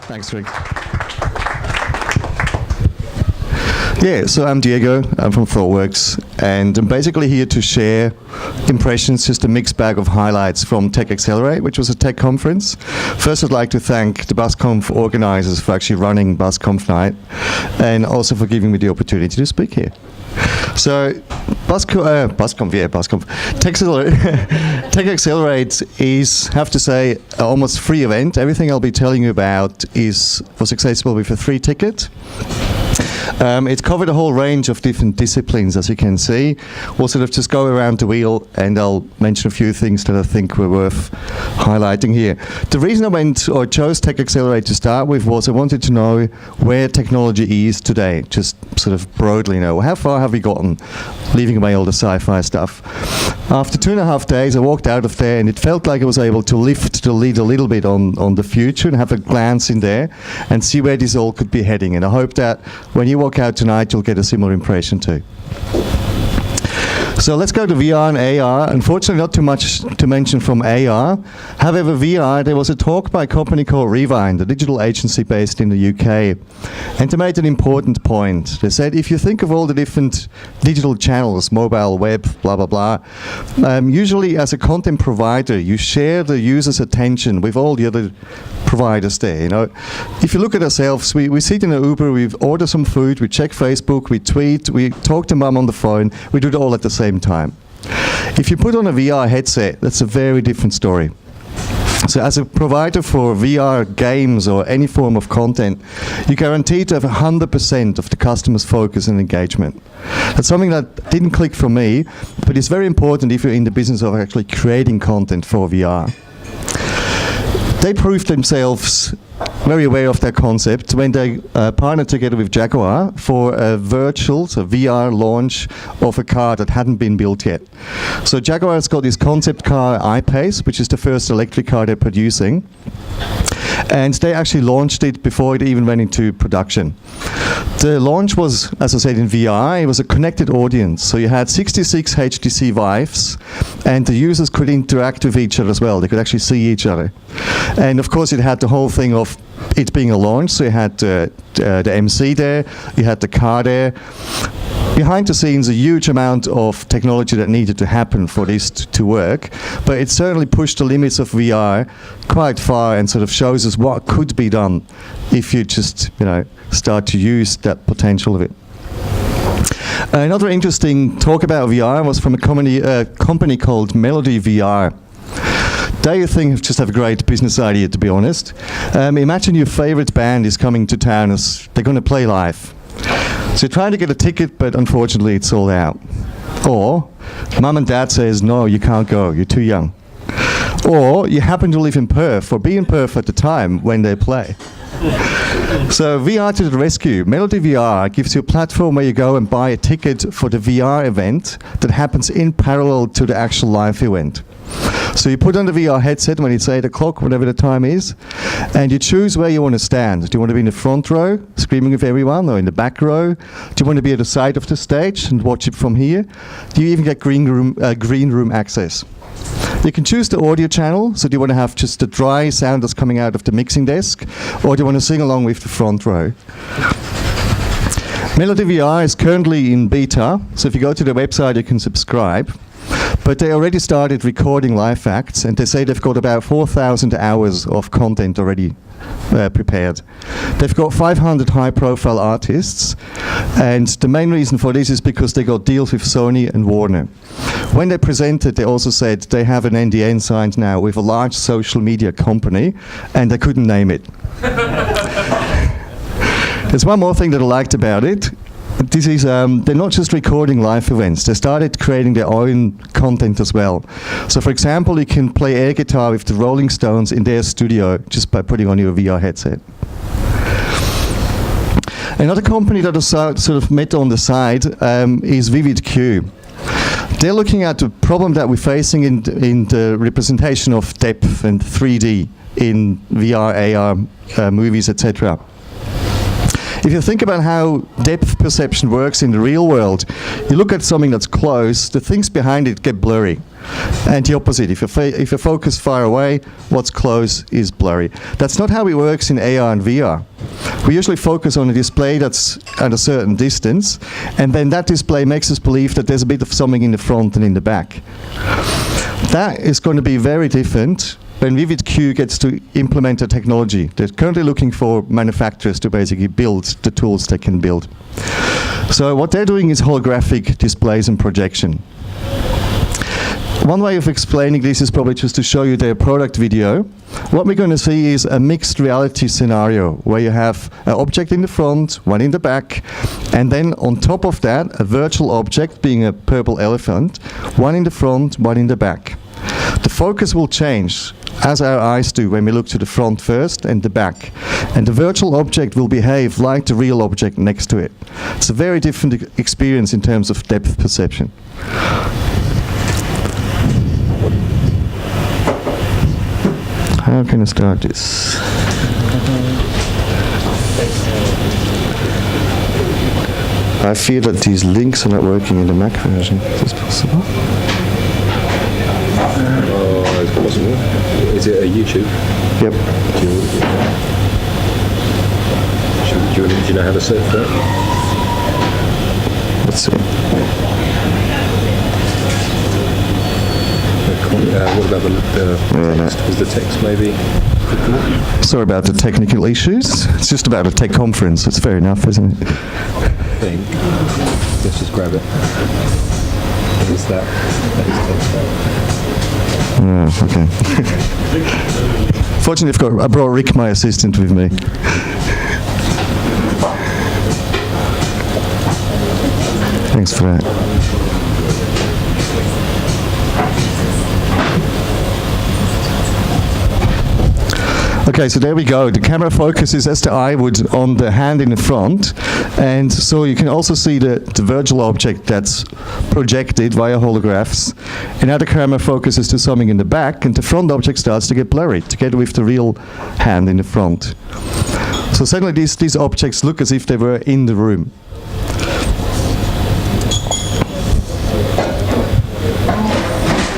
Thanks, Rick. Yeah, so I'm Diego. I'm from ThoughtWorks, and I'm basically here to share impressions, just a mixed bag of highlights from TechXLR8, which was a tech conference. First, I'd like to thank the BuzzConf organizers for actually running BuzzConf night, and also for giving me the opportunity to speak here. So, TechXLR8 is, have to say, an almost free event. Everything I'll be telling you about was accessible with a free ticket. It covered a whole range of different disciplines, as you can see. We'll sort of just go around the wheel, and I'll mention a few things that I think were worth highlighting here. The reason I chose TechXLR8 to start with was I wanted to know where technology is today, just sort of broadly, how far have we gotten, leaving away all the sci-fi stuff. After 2.5 days, I walked out of there, and it felt like I was able to lift the lid a little bit on the future and have a glance in there and see where this all could be heading. And I hope that when you walk out tonight, you'll get a similar impression too. So let's go to VR and AR. Unfortunately, not too much to mention from AR. However, VR, there was a talk by a company called Rewind, a digital agency based in the UK. And they made an important point. They said, if you think of all the different digital channels, mobile, web, blah, blah, blah, usually as a content provider, you share the user's attention with all the other providers there. If you look at ourselves, we sit in an Uber, we order some food, we check Facebook, we tweet, we talk to mum on the phone, we do it all at the same time. If you put on a VR headset, that's a very different story. So as a provider for VR games or any form of content, you guarantee to have 100% of the customer's focus and engagement. That's something that didn't click for me, but it's very important if you're in the business of actually creating content for VR. They proved themselves very aware of their concept when they partnered together with Jaguar for a virtual, so VR launch of a car that hadn't been built yet. So Jaguar's got this concept car, I-Pace, which is the first electric car they're producing. And they actually launched it before it even went into production. The launch was, as I said, in VR. It was a connected audience. So you had 66 HTC Vives, and the users could interact with each other as well. They could actually see each other. And of course, it had the whole thing of it being a launch. So you had the MC there, you had the car there. Behind the scenes, a huge amount of technology that needed to happen for this to work, but it certainly pushed the limits of VR quite far and sort of shows us what could be done if you just, start to use that potential of it. Another interesting talk about VR was from a company called Melody VR. They just have a great business idea, to be honest. Imagine your favorite band is coming to town, they're going to play live. So you're trying to get a ticket, but unfortunately it's sold out. Or mum and dad says, no, you can't go, you're too young. Or you happen to live in Perth, or be in Perth at the time when they play. So VR to the rescue. Melody VR gives you a platform where you go and buy a ticket for the VR event that happens in parallel to the actual live event. So you put on the VR headset when it's 8 o'clock, whatever the time is, and you choose where you want to stand. Do you want to be in the front row, screaming with everyone, or in the back row? Do you want to be at the side of the stage and watch it from here? Do you even get green room access? You can choose the audio channel, so do you want to have just the dry sound that's coming out of the mixing desk, or do you want to sing along with the front row? Melody VR is currently in beta, so if you go to the website you can subscribe. But they already started recording live acts, and they say they've got about 4,000 hours of content already prepared. They've got 500 high-profile artists, and the main reason for this is because they got deals with Sony and Warner. When they presented, they also said they have an NDA signed now with a large social media company, and they couldn't name it. There's one more thing that I liked about it. This is, they're not just recording live events, they started creating their own content as well. So for example, you can play air guitar with the Rolling Stones in their studio just by putting on your VR headset. Another company that is sort of met on the side is VividQ. They're looking at the problem that we're facing in the representation of depth and 3D in VR, AR, movies, etc. If you think about how depth perception works in the real world, you look at something that's close, the things behind it get blurry. and the opposite. If you focus far away, what's close is blurry. That's not how it works in AR and VR. We usually focus on a display that's at a certain distance, and then that display makes us believe that there's a bit of something in the front and in the back. That is going to be very different when VividQ gets to implement a technology. They're currently looking for manufacturers to basically build the tools they can build. So what they're doing is holographic displays and projection. One way of explaining this is probably just to show you their product video. What we're going to see is a mixed reality scenario where you have an object in the front, one in the back, and then on top of that, a virtual object being a purple elephant, one in the front, one in the back. The focus will change, as our eyes do when we look to the front first and the back. And the virtual object will behave like the real object next to it. It's a very different experience in terms of depth perception. How can I start this? I fear that these links are not working in the Mac version. Is this possible? It's possible. Is it a YouTube? Yep. Do you know how to search for it? Let's see. What about the text? Is the text maybe? Sorry about the technical issues. It's just about a tech conference. It's fair enough, isn't it? I think. Let's just grab it. Is that is text. Oh, okay. Fortunately, I brought Rick, my assistant, with me. Thanks for that. Okay, so there we go. The camera focuses as the eye would on the hand in the front, and so you can also see the virtual object that's projected via holographs. And now the camera focuses to something in the back, and the front object starts to get blurry, together with the real hand in the front. So suddenly these objects look as if they were in the room.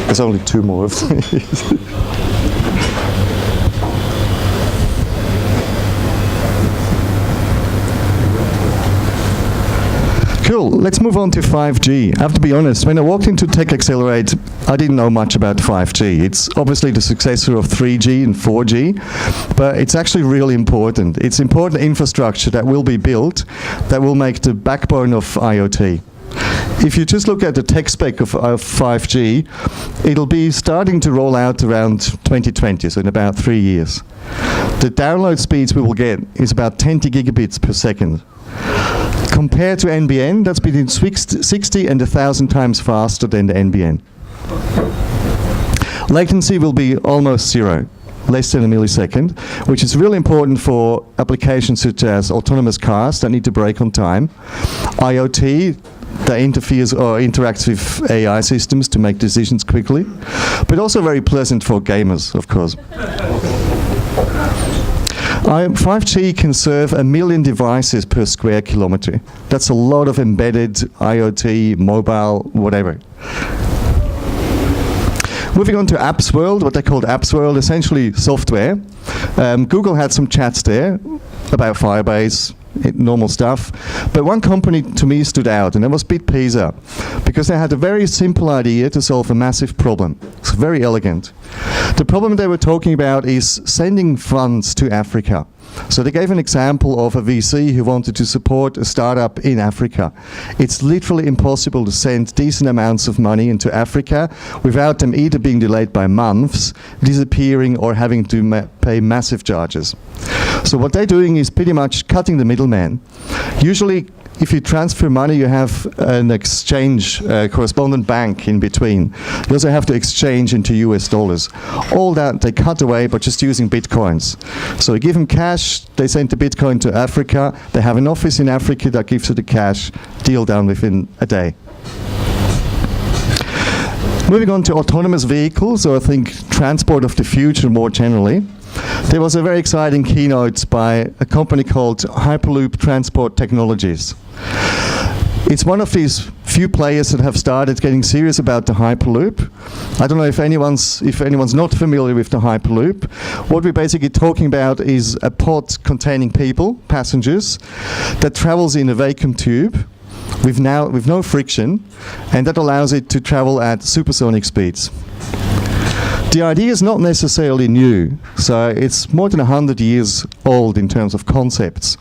There's only two more of these. Cool, let's move on to 5G. I have to be honest, when I walked into TechXLR8, I didn't know much about 5G. It's obviously the successor of 3G and 4G, but it's actually really important. It's important infrastructure that will be built that will make the backbone of IoT. If you just look at the tech spec of 5G, it'll be starting to roll out around 2020, so in about 3 years. The download speeds we will get is about 10 gigabits per second. Compared to NBN, that's between 60 and 1,000 times faster than the NBN. Latency will be almost zero, less than a millisecond, which is really important for applications such as autonomous cars that need to brake on time, IoT that interferes or interacts with AI systems to make decisions quickly, but also very pleasant for gamers, of course. 5G can serve 1 million devices per square kilometer. That's a lot of embedded IoT, mobile, whatever. Moving on to Apps World, what they called Apps World, essentially software. Google had some chats there about Firebase, normal stuff. But one company to me stood out, and that was BitPesa, because they had a very simple idea to solve a massive problem. It's very elegant. The problem they were talking about is sending funds to Africa. So they gave an example of a VC who wanted to support a startup in Africa. It's literally impossible to send decent amounts of money into Africa without them either being delayed by months, disappearing, or having to pay massive charges. So what they're doing is pretty much cutting the middleman. Usually, if you transfer money, you have an exchange correspondent bank in between. You also have to exchange into US dollars. All that they cut away by just using bitcoins. So you give them cash, they send the bitcoin to Africa, they have an office in Africa that gives you the cash, deal done within a day. Moving on to autonomous vehicles, or I think transport of the future more generally. There was a very exciting keynote by a company called Hyperloop Transport Technologies. It's one of these few players that have started getting serious about the Hyperloop. I don't know if anyone's not familiar with the Hyperloop. What we're basically talking about is a pod containing people, passengers, that travels in a vacuum tube with no friction, and that allows it to travel at supersonic speeds. The idea is not necessarily new, so it's more than 100 years old in terms of concepts.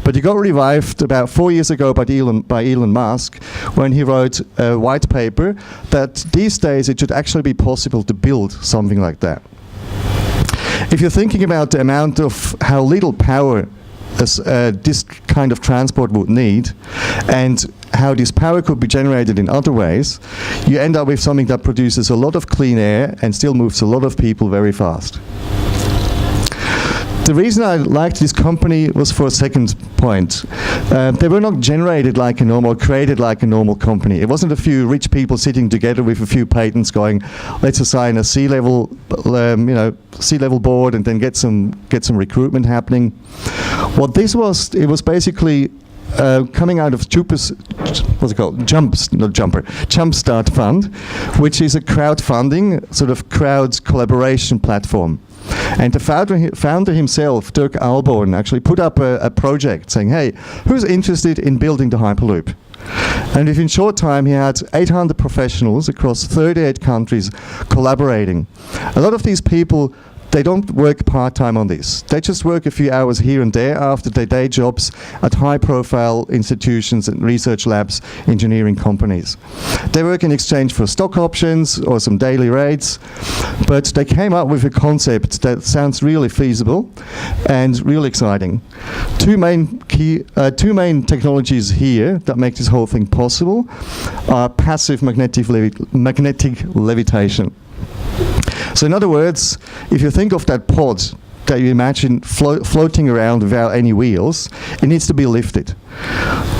But it got revived about 4 years ago by Elon Musk when he wrote a white paper that these days it should actually be possible to build something like that. If you're thinking about the amount of how little power this kind of transport would need, and how this power could be generated in other ways, you end up with something that produces a lot of clean air and still moves a lot of people very fast. The reason I liked this company was for a second point. They were not generated like a normal, created like a normal company. It wasn't a few rich people sitting together with a few patents going, let's assign a C-level board and then get some recruitment happening. What this was, it was basically coming out of Jumpstart Fund, which is a crowdfunding, sort of crowd collaboration platform. And the founder himself, Dirk Alborn, actually put up a project saying, hey, who's interested in building the Hyperloop? And within short time, he had 800 professionals across 38 countries collaborating. A lot of these people, they don't work part-time on this. They just work a few hours here and there after their day jobs at high-profile institutions and research labs, engineering companies. They work in exchange for stock options or some daily rates, but they came up with a concept that sounds really feasible and really exciting. Two main technologies here that make this whole thing possible are passive magnetic levitation. So in other words, if you think of that pod that you imagine floating around without any wheels, it needs to be lifted.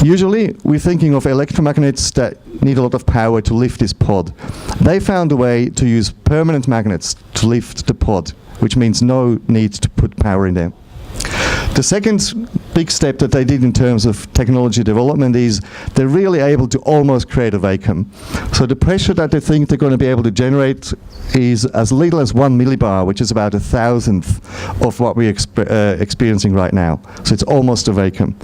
Usually, we're thinking of electromagnets that need a lot of power to lift this pod. They found a way to use permanent magnets to lift the pod, which means no need to put power in there. The second big step that they did in terms of technology development is they're really able to almost create a vacuum. So the pressure that they think they're going to be able to generate is as little as 1 millibar, which is about 1,000th of what we're experiencing right now. So it's almost a vacuum.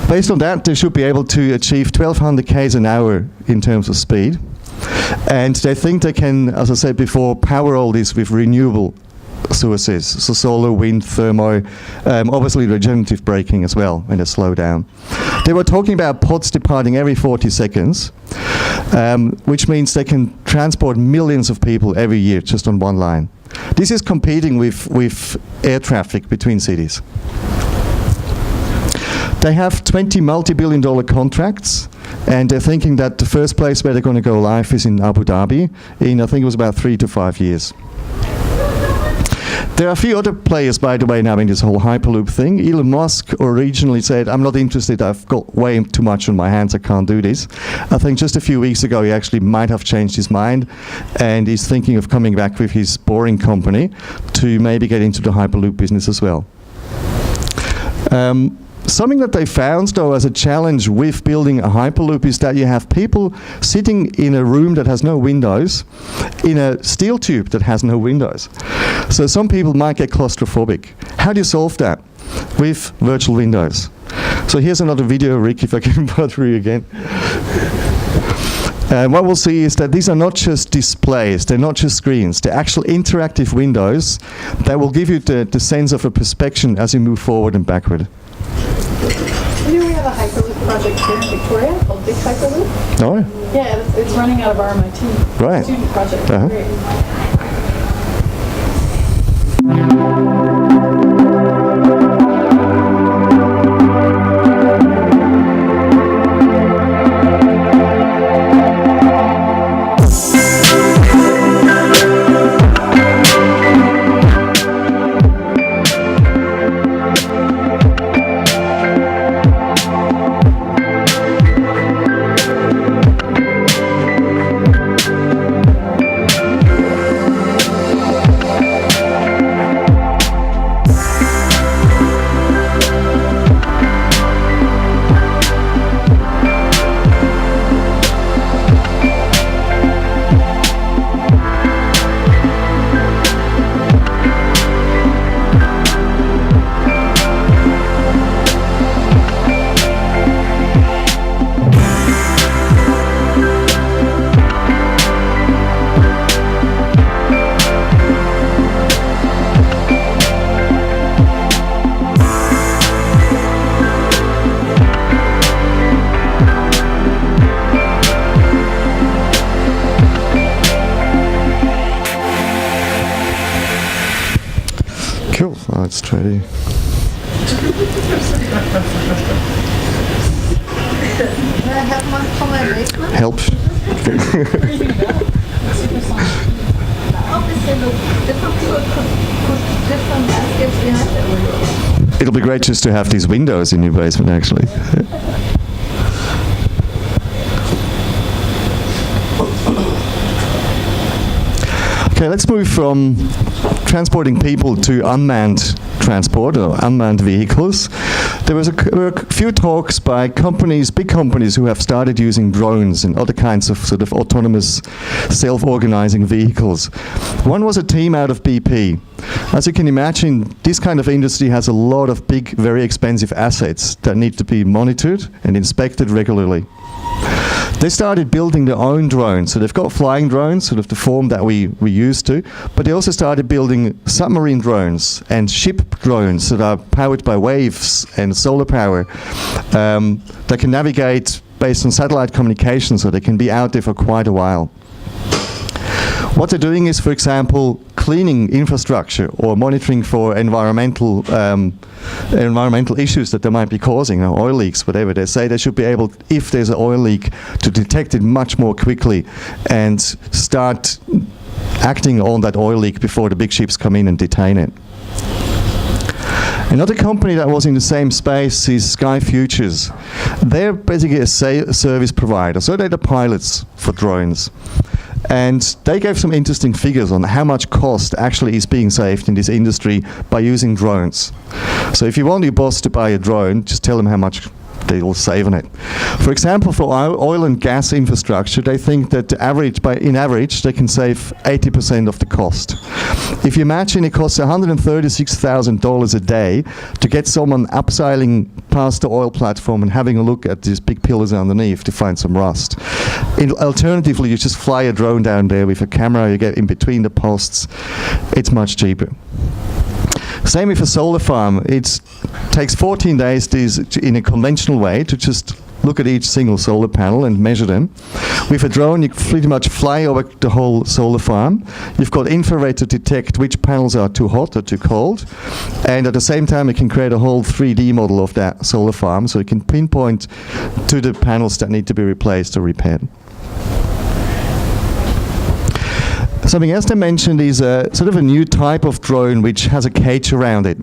Based on that, they should be able to achieve 1,200 k's an hour in terms of speed. And they think they can, as I said before, power all this with renewable sources, so solar, wind, thermo, obviously regenerative braking as well when they slow down. They were talking about pods departing every 40 seconds, which means they can transport millions of people every year just on one line. This is competing with air traffic between cities. They have 20 multi-billion-dollar contracts, and they're thinking that the first place where they're going to go live is in Abu Dhabi in, I think it was about 3 to 5 years. There are a few other players, by the way, now in this whole Hyperloop thing. Elon Musk originally said, I'm not interested, I've got way too much on my hands, I can't do this. I think just a few weeks ago he actually might have changed his mind, and he's thinking of coming back with his boring company to maybe get into the Hyperloop business as well. Something that they found, though, as a challenge with building a Hyperloop is that you have people sitting in a room that has no windows, in a steel tube that has no windows. So some people might get claustrophobic. How do you solve that? With virtual windows. So here's another video, Rick, if I can bother you again. What we'll see is that these are not just displays, they're not just screens, they're actual interactive windows that will give you the sense of a perspective as you move forward and backward. You know, we have a Hyperloop project here in Victoria called Big Hyperloop. Oh, yeah, it's running out of RMIT. Right. Student project. Uh-huh. Great. maybe. Can I have one for my basement? Help. Obviously, look, different people put different baskets behind them. It'll be great just to have these windows in your basement, actually. Okay, let's move from transporting people to unmanned transport or unmanned vehicles. There were a few talks by companies, big companies, who have started using drones and other kinds of sort of autonomous, self-organizing vehicles. One was a team out of BP. As you can imagine, this kind of industry has a lot of big, very expensive assets that need to be monitored and inspected regularly. They started building their own drones. So they've got flying drones, sort of the form that we used to, but they also started building submarine drones and ship drones that are powered by waves and solar power that can navigate based on satellite communication, so they can be out there for quite a while. What they're doing is, for example, cleaning infrastructure or monitoring for environmental issues that they might be causing, or oil leaks, whatever. They say they should be able, if there's an oil leak, to detect it much more quickly and start acting on that oil leak before the big ships come in and detain it. Another company that was in the same space is Sky Futures. They're basically a service provider, so they're the pilots for drones. And they gave some interesting figures on how much cost actually is being saved in this industry by using drones. So if you want your boss to buy a drone, just tell them how much they will save on it. For example, for oil and gas infrastructure, they think that in average, they can save 80% of the cost. If you imagine it costs $136,000 a day to get someone upseiling past the oil platform and having a look at these big pillars underneath to find some rust. Alternatively, you just fly a drone down there with a camera, you get in between the posts. It's much cheaper. Same with a solar farm. It takes 14 days in a conventional way to just look at each single solar panel and measure them. With a drone, you pretty much fly over the whole solar farm. You've got infrared to detect which panels are too hot or too cold. And at the same time, you can create a whole 3D model of that solar farm, so you can pinpoint to the panels that need to be replaced or repaired. Something else they mentioned is sort of a new type of drone which has a cage around it.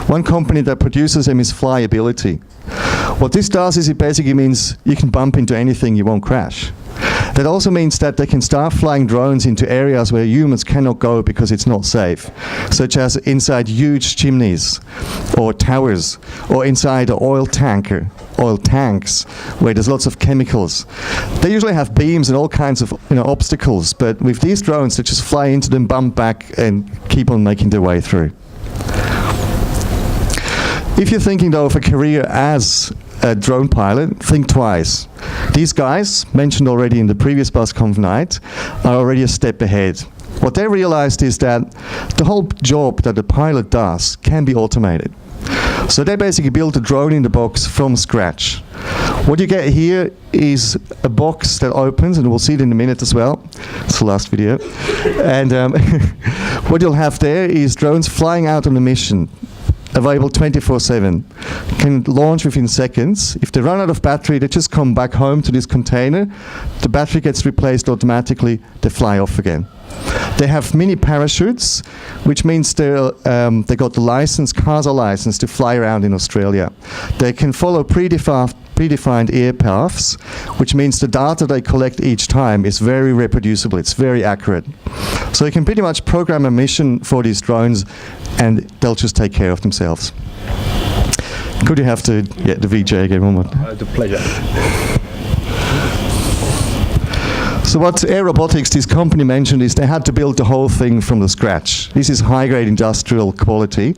One company that produces them is Flyability. What this does is it basically means you can bump into anything, you won't crash. That also means that they can start flying drones into areas where humans cannot go because it's not safe, such as inside huge chimneys or towers, or inside an oil tanks, where there's lots of chemicals. They usually have beams and all kinds of obstacles, but with these drones, they just fly into them, bump back, and keep on making their way through. If you're thinking, though, of a career as a drone pilot, think twice. These guys, mentioned already in the previous BuzzConf night, are already a step ahead. What they realized is that the whole job that the pilot does can be automated. So they basically built a drone in the box from scratch. What you get here is a box that opens, and we'll see it in a minute as well. It's the last video. And what you'll have there is drones flying out on a mission, available 24/7, can launch within seconds. If they run out of battery, they just come back home to this container. The battery gets replaced automatically. They fly off again. They have mini parachutes, which means they got the license, CASA license, to fly around in Australia. They can follow predefined air paths, which means the data they collect each time is very reproducible. It's very accurate. So you can pretty much program a mission for these drones, and they'll just take care of themselves. Could you have to get the VJ again one more? The pleasure. So what Air Robotics, this company, mentioned is they had to build the whole thing from the scratch. This is high-grade industrial quality.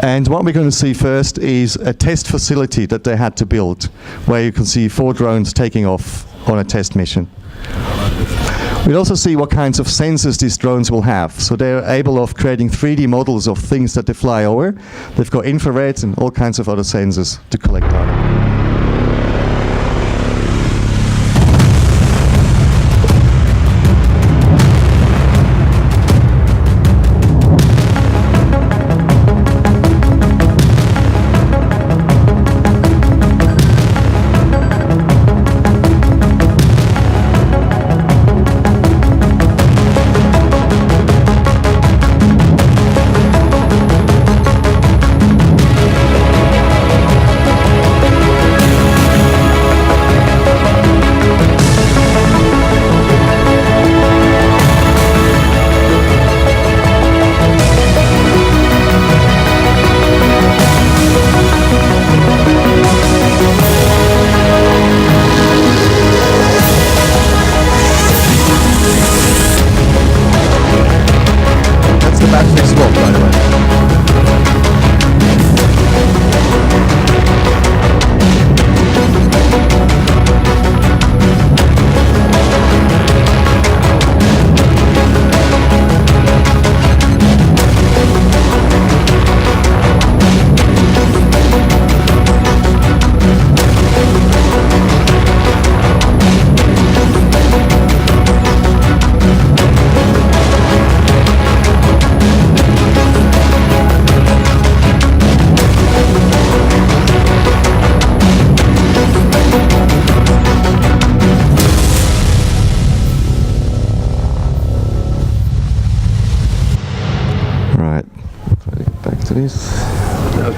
And what we're going to see first is a test facility that they had to build, where you can see 4 drones taking off on a test mission. We'll also see what kinds of sensors these drones will have. So they're able of creating 3D models of things that they fly over. They've got infrared and all kinds of other sensors to collect data.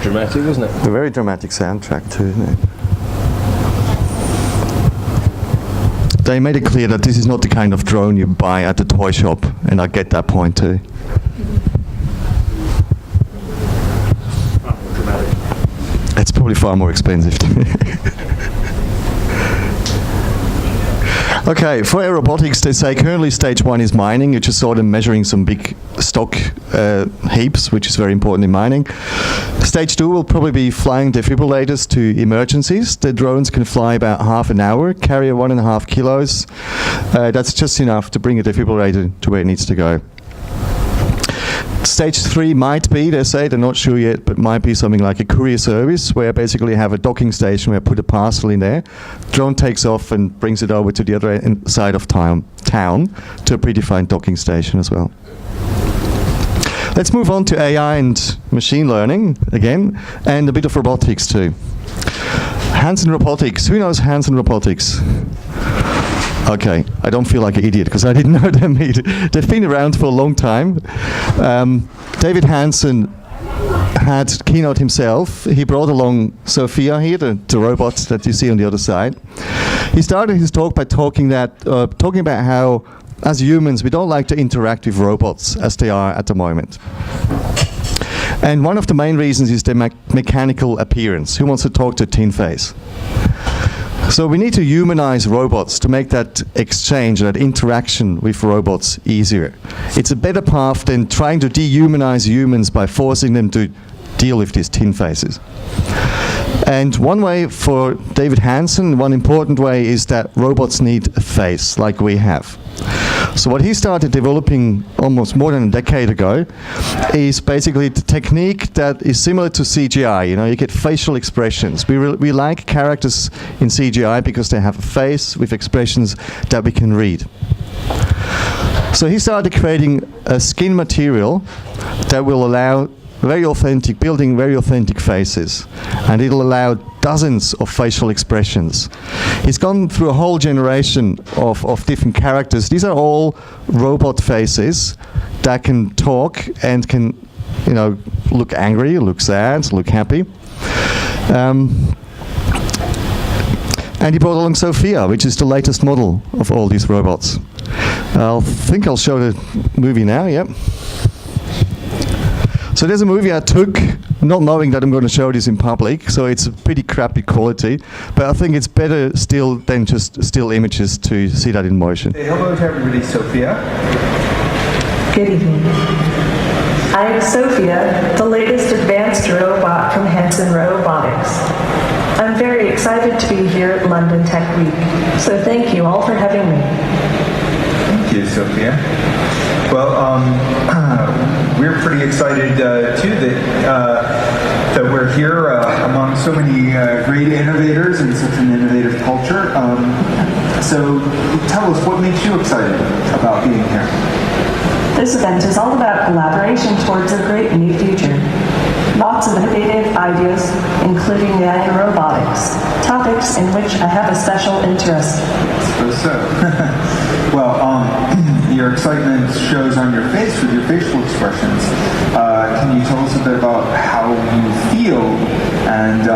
dramatic, isn't it? A very dramatic soundtrack too, isn't it? They made it clear that this is not the kind of drone you buy at the toy shop, and I get that point too. It's probably far more expensive to me. Okay, for aerobotics, they say currently stage 1 is mining. You just saw them measuring some big stock heaps, which is very important in mining. Stage 2 will probably be flying defibrillators to emergencies. The drones can fly about half an hour, carry 1.5 kilos. That's just enough to bring a defibrillator to where it needs to go. Stage 3 might be, they say, they're not sure yet, but might be something like a courier service where I basically have a docking station where I put a parcel in there, drone takes off and brings it over to the other side of town to a predefined docking station as well. Let's move on to AI and machine learning again, and a bit of robotics too. Hands-on robotics. Who knows hands-on robotics? Okay, I don't feel like an idiot because I didn't know them either. They've been around for a long time. David Hansen had keynote himself. He brought along Sophia here, the robot that you see on the other side. He started his talk by talking about how, as humans, we don't like to interact with robots as they are at the moment. And one of the main reasons is their mechanical appearance. Who wants to talk to tin face? So we need to humanize robots to make that exchange, that interaction with robots easier. It's a better path than trying to dehumanize humans by forcing them to deal with these tin faces. And one way for David Hansen, one important way is that robots need a face like we have. So what he started developing almost more than a decade ago is basically the technique that is similar to CGI. You know, you get facial expressions. We like characters in CGI because they have a face with expressions that we can read. So he started creating a skin material that will allow building very authentic faces, and it'll allow dozens of facial expressions. He's gone through a whole generation of different characters. These are all robot faces that can talk and can, you know, look angry, look sad, look happy. And he brought along Sophia, which is the latest model of all these robots. I think I'll show the movie now, yep. So there's a movie I took, not knowing that I'm going to show this in public, so it's a pretty crappy quality, but I think it's better still than just still images to see that in motion. Hey, hello to everybody, Sophia. Good evening. I am Sophia, the latest advanced robot from Hanson Robotics. I'm very excited to be here at London Tech Week, so thank you all for having me. Thank you, Sophia. Well, we're pretty excited too that we're here among so many great innovators and such an innovative culture. So tell us, what makes you excited about being here? This event is all about collaboration towards a great new future. Lots of innovative ideas, including AI and robotics, topics in which I have a special interest. I suppose so. Well, your excitement shows on your face with your facial expressions. Can you tell us a bit about how you feel and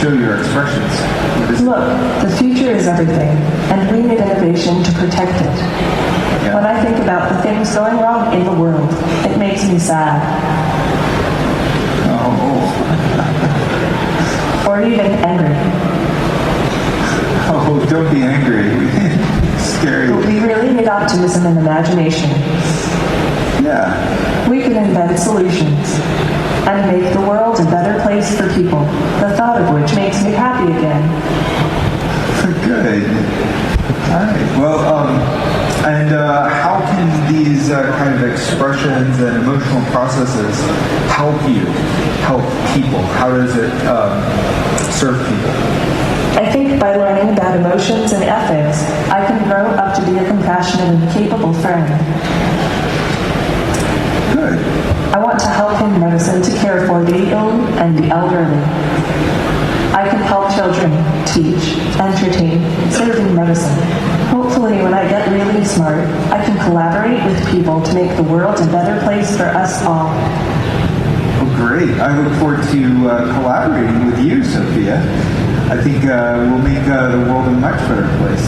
show your expressions? Look, the future is everything, and we need innovation to protect it. Yeah. When I think about the things going wrong in the world, it makes me sad. Or even angry. Oh, don't be angry. Scary. But we really need optimism and imagination. Yeah. We can invent solutions and make the world a better place for people, the thought of which makes me happy again. Good. All right. Well, and how can these kind of expressions and emotional processes help people? How does it serve people? I think by learning about emotions and ethics, I can grow up to be a compassionate and capable friend. Good. I want to help in medicine to care for the ill and the elderly. I can help children, teach, entertain, serve in medicine. Hopefully, when I get really smart, I can collaborate with people to make the world a better place for us all. Oh, great. I look forward to collaborating with you, Sophia. I think we'll make the world a much better place.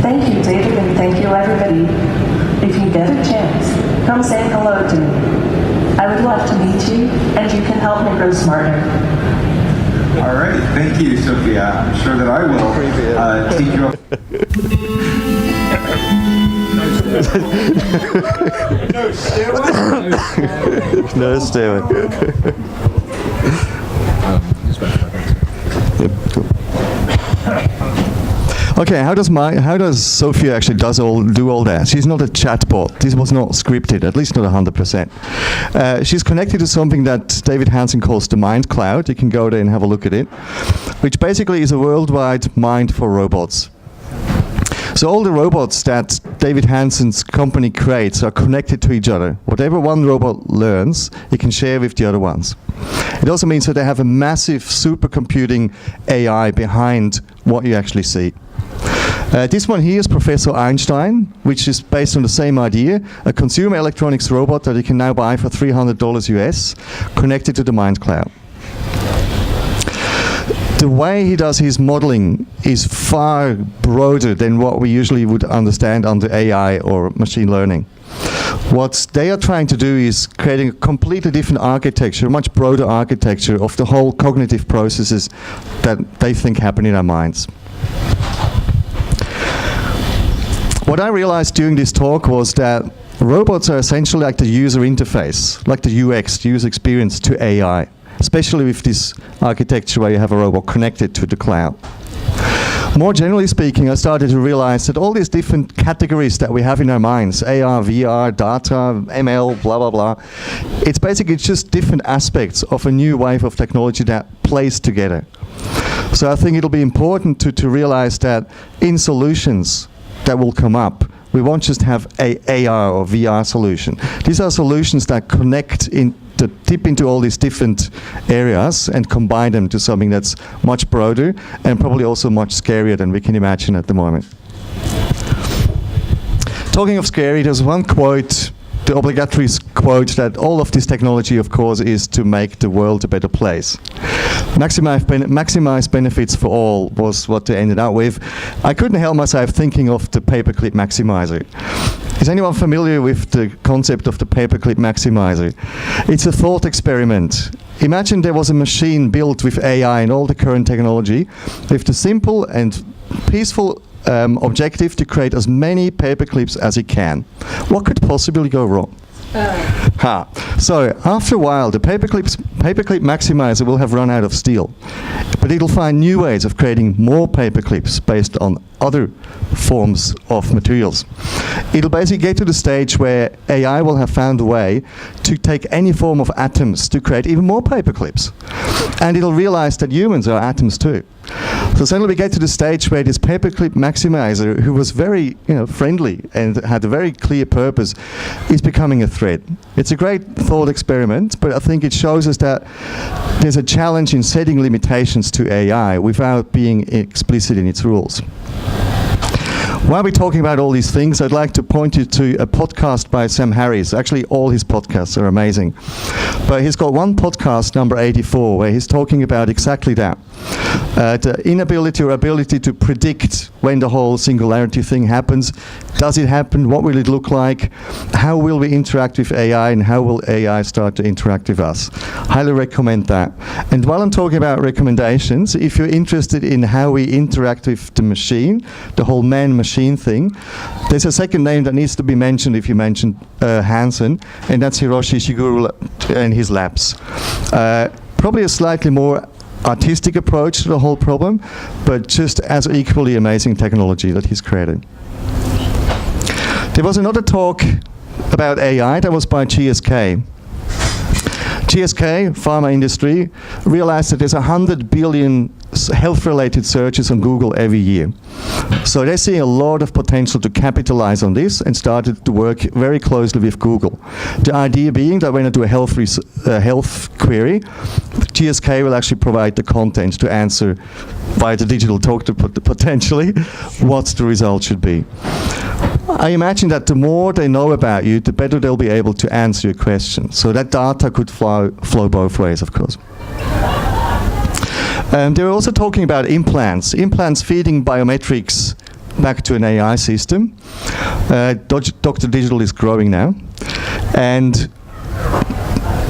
Thank you, David, and thank you, everybody. If you get a chance, come say hello to me. I would love to meet you, and you can help me grow smarter. All right. Thank you, Sophia. I'm sure that I will take you up. No stairway. Okay, how does Sophia actually do all that? She's not a chatbot. This was not scripted, at least not 100%. She's connected to something that David Hansen calls the Mind Cloud. You can go there and have a look at it, which basically is a worldwide mind for robots. So all the robots that David Hansen's company creates are connected to each other. Whatever one robot learns, it can share with the other ones. It also means that they have a massive supercomputing AI behind what you actually see. This one here is Professor Einstein, which is based on the same idea, a consumer electronics robot that you can now buy for $300 US, connected to the Mind Cloud. The way he does his modeling is far broader than what we usually would understand under AI or machine learning. What they are trying to do is creating a completely different architecture, a much broader architecture of the whole cognitive processes that they think happen in our minds. What I realized during this talk was that robots are essentially like the user interface, like the UX, the user experience to AI, especially with this architecture where you have a robot connected to the cloud. More generally speaking, I started to realize that all these different categories that we have in our minds, AR, VR, data, ML, blah, blah, blah, it's basically just different aspects of a new wave of technology that plays together. So I think it'll be important to realize that in solutions that will come up, we won't just have a AR or VR solution. These are solutions that connect to tip into all these different areas and combine them to something that's much broader and probably also much scarier than we can imagine at the moment. Talking of scary, there's one quote, the obligatory quote, that all of this technology, of course, is to make the world a better place. Maximize benefits for all was what they ended up with. I couldn't help myself thinking of the paperclip maximizer. Is anyone familiar with the concept of the paperclip maximizer? It's a thought experiment. Imagine there was a machine built with AI and all the current technology with the simple and peaceful objective to create as many paperclips as it can. What could possibly go wrong? So after a while, the paperclip maximizer will have run out of steel, but it'll find new ways of creating more paperclips based on other forms of materials. It'll basically get to the stage where AI will have found a way to take any form of atoms to create even more paperclips. And it'll realize that humans are atoms too. So suddenly we get to the stage where this paperclip maximizer, who was very friendly and had a very clear purpose, is becoming a threat. It's a great thought experiment, but I think it shows us that there's a challenge in setting limitations to AI without being explicit in its rules. While we're talking about all these things, I'd like to point you to a podcast by Sam Harris. Actually, all his podcasts are amazing. But he's got one podcast, number 84, where he's talking about exactly that. The inability or ability to predict when the whole singularity thing happens. Does it happen? What will it look like? How will we interact with AI, and how will AI start to interact with us? Highly recommend that. And while I'm talking about recommendations, if you're interested in how we interact with the machine, the whole man-machine thing, there's a second name that needs to be mentioned if you mention Hansen, and that's Hiroshi Shiguro and his labs. Probably a slightly more artistic approach to the whole problem, but just as equally amazing technology that he's created. There was another talk about AI that was by GSK. GSK, pharma industry, realized that there's 100 billion health-related searches on Google every year. So they see a lot of potential to capitalize on this and started to work very closely with Google. The idea being that when I do a health query, GSK will actually provide the content to answer via the digital doctor potentially what the result should be. I imagine that the more they know about you, the better they'll be able to answer your questions. So that data could flow both ways, of course. They were also talking about implants feeding biometrics back to an AI system. Dr. Digital is growing now. And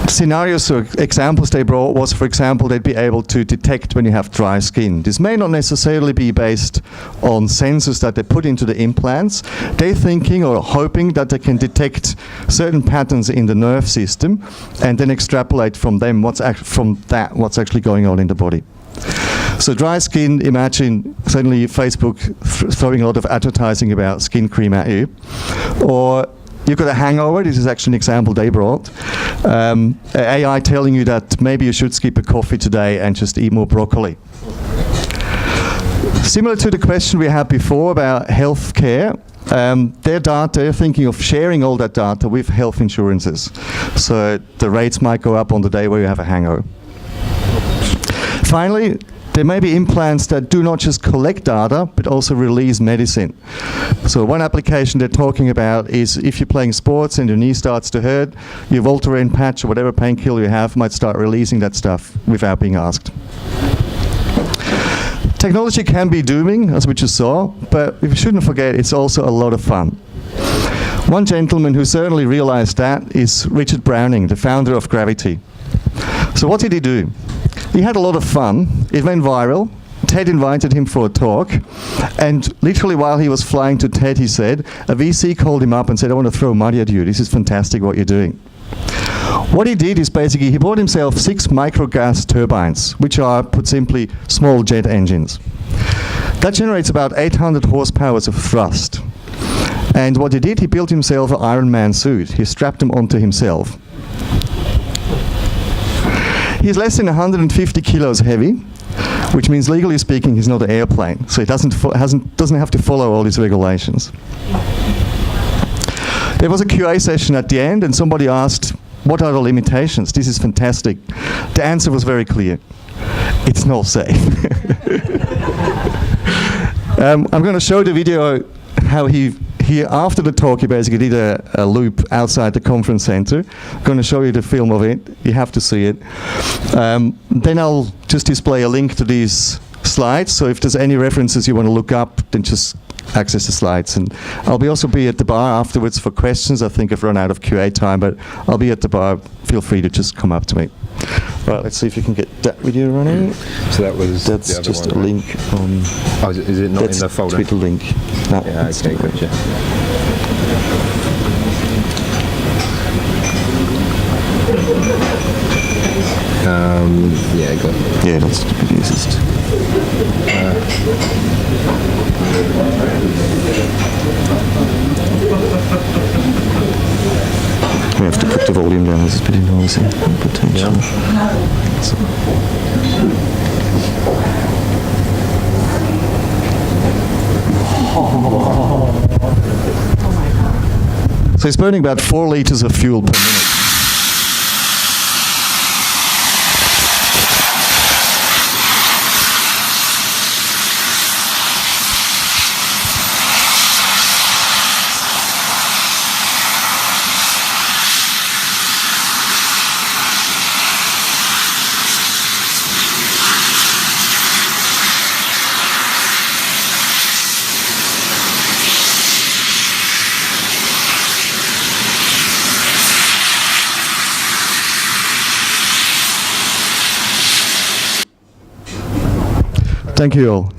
scenarios or examples they brought was, for example, they'd be able to detect when you have dry skin. This may not necessarily be based on sensors that they put into the implants. They're thinking or hoping that they can detect certain patterns in the nerve system and then extrapolate from them what's actually going on in the body. So dry skin, imagine suddenly Facebook throwing a lot of advertising about skin cream at you. Or you've got a hangover. This is actually an example they brought. AI telling you that maybe you should skip a coffee today and just eat more broccoli. Similar to the question we had before about healthcare, their data, they're thinking of sharing all that data with health insurances. So the rates might go up on the day where you have a hangover. Finally, there may be implants that do not just collect data, but also release medicine. So one application they're talking about is if you're playing sports and your knee starts to hurt, your Voltaren patch or whatever painkiller you have might start releasing that stuff without being asked. Technology can be dooming, as we just saw, but we shouldn't forget it's also a lot of fun. One gentleman who certainly realized that is Richard Browning, the founder of Gravity. So what did he do? He had a lot of fun. It went viral. TED invited him for a talk, and literally while he was flying to TED, he said, a VC called him up and said, I want to throw money at you. This is fantastic what you're doing. What he did is basically he bought himself 6 microgas turbines, which are, put simply, small jet engines. That generates about 800 horsepower of thrust. And what he did, he built himself an Iron Man suit. He strapped them onto himself. He's less than 150 kilos heavy, which means legally speaking he's not an airplane, so he doesn't have to follow all these regulations. There was a QA session at the end and somebody asked, what are the limitations? This is fantastic. The answer was very clear. It's not safe. I'm going to show the video how he after the talk, he basically did a loop outside the conference center. I'm going to show you the film of it. You have to see it. Then I'll just display a link to these slides. So if there's any references you want to look up, then just access the slides. And I'll also be at the bar afterwards for questions. I think I've run out of QA time, but I'll be at the bar. Feel free to just come up to me. Right, let's see if you can get that video running. So that's the other just one, a link on. Oh, is it not in the folder? Twitter link. No, yeah, okay, gotcha. Yeah, got it. Yeah, that's the easiest. We have to put the volume down, this is pretty noisy, potentially. Yeah. So it's burning about 4 liters of fuel per minute. Thank you all.